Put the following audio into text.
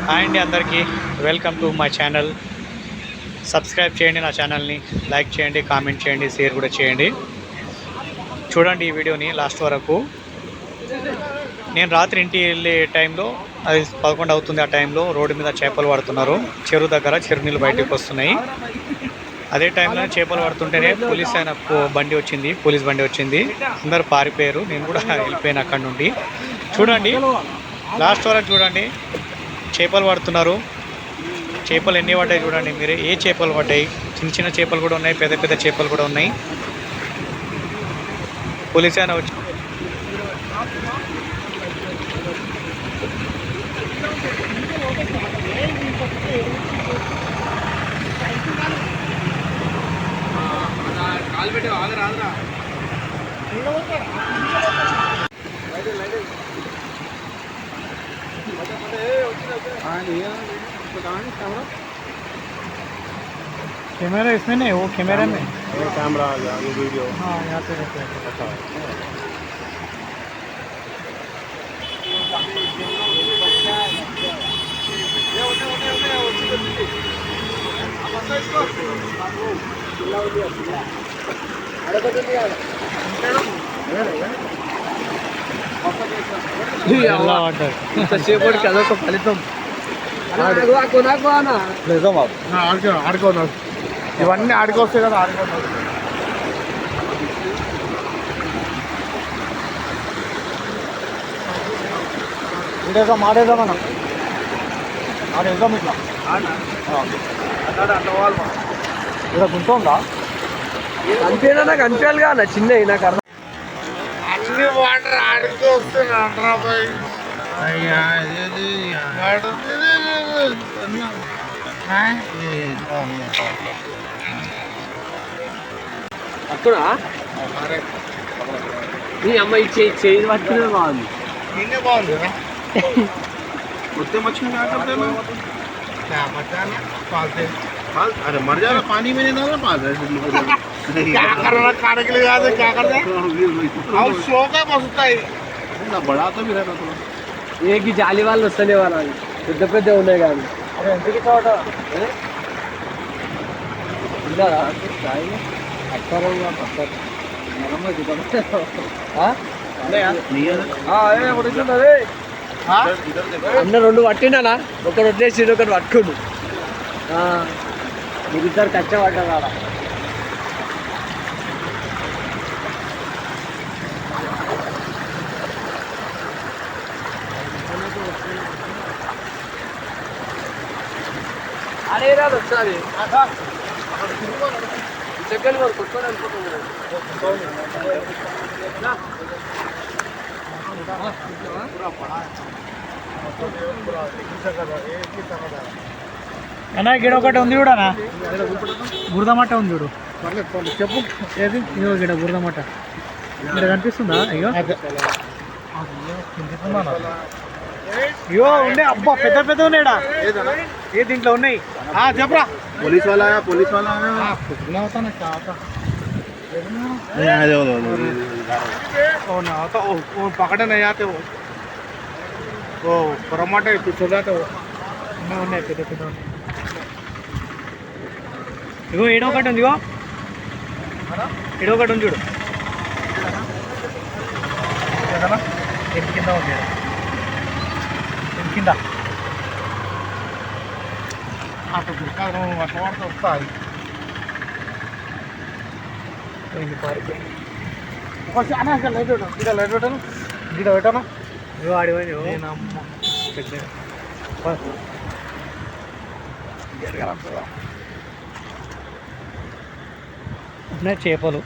Hi అండి అందరికీ, welcome to my channel. Subscribe చేయండి నా ఛానల్ని, లైక్ చేయండి, కామెంట్ చేయండి, షేర్ కూడా చేయండి. చూడండి ఈ వీడియోని లాస్ట్ వరకు. నేను రాత్రి ఇంటికి వెళ్ళే టైంలో, అది 11 అవుతుంది, ఆ టైంలో రోడ్డు మీద చేపలు పడుతున్నారు. చెరువు దగ్గర చెరువు నీళ్ళు బయటకు వస్తున్నాయి. అదే టైంలో చేపలు పడుతుంటేనే పోలీస్ బండి వచ్చింది, పోలీస్ బండి వచ్చింది. అందరు పారిపోయారు, నేను కూడా వెళ్ళిపోయాను అక్కడ నుండి. చూడండి లాస్ట్ వరకు చూడండి. చేపలు పడుతున్నారు. చేపలు ఎన్ని పడ్డాయి చూడండి మీరే. ఏ చేపలు పడ్డాయి, చిన్న చిన్న చేపలు కూడా ఉన్నాయి, పెద్ద పెద్ద చేపలు కూడా ఉన్నాయి. పోలీస్ ఆయన వచ్చి कैमरा इसमें नहीं, वो कैमरा में कैमरा आ गया, ये वीडियो। हाँ यहाँ पे रहते हैं। अच्छा ఇంతసేపటికి అదొక ఫలితం. ఆడుకోను, ఇవన్నీ ఆడుకొస్తాయి కదా, ఆడుకోను. ఇంకేదో మాడేద్దాం మనం, ఆడేద్దాం ఇట్లా. ఇక్కడ గుంట ఉందా? కనిపించడా నాకు అనిపించాలి కదా చిన్న నాకు అర్థం. అన్ని వాటర్ ఆడుకొస్తున్నా అయ్యా. అక్కడా నీ అమ్మాయి చేయి పట్టుకునే బాగుంది. నిన్నే బాగుంది కదా. कुत्ते मछली क्या करते हैं? क्या पता नहीं, पालते पाल। अरे मर जाएगा, पानी में नहीं डालना, पाल रहे क्या कर रहा है, खाने के लिए जाते क्या करते हैं? और शौक है बस उतना ही ना, बड़ा तो भी रहता थोड़ा. ఏ ఈ జాలి వాళ్ళు వస్తూనే వాళ్ళు పెద్ద పెద్ద ఉన్నాయి కానీ ఎంతకి చోట ఉన్నారా అన్న రెండు పట్టిండా, ఒకటి వదిలేసి ఒకటి పట్టుకుండు. మిగతారు కష్టపడ్డా. అరే రాదు ఒకసారి సెకండ్ వరకు కొట్టుకొని అనుకుంటున్నాను. అన్నా గిడ ఒకటి ఉంది చూడనా, బురదమట్ట ఉంది చూడు. చెప్పు ఏది? ఇగో గిడ బురదమట్ట ఇక్కడ కనిపిస్తుందా? ఇగో ఇగో ఉండే. అబ్బా పెద్ద పెద్ద ఉన్నాయిడా, ఏ దీంట్లో ఉన్నాయి. చెప్పరా. पुलिस वाला आया, पुलिस वाला आया. कुठला होता ना, क्या होता? वो पकड़े नहीं आते, वो टमाटे पिछले जाते वो. ఉన్నాయి పెద్ద పెద్ద ఉన్నాయి. ఇగో ఏడో ఒకటి ఉంది. ఇగో ఏడో ఒకటి ఉంది చూడు. ఎన్ని కింద ఉంది, ఎన్ని కింద అటు వర్షం వస్తాయి. లైట్ పెట్టాను, గిడ పెట్టాను. ఇగో ఆడిపోయి ఉన్నాయి చేపలు.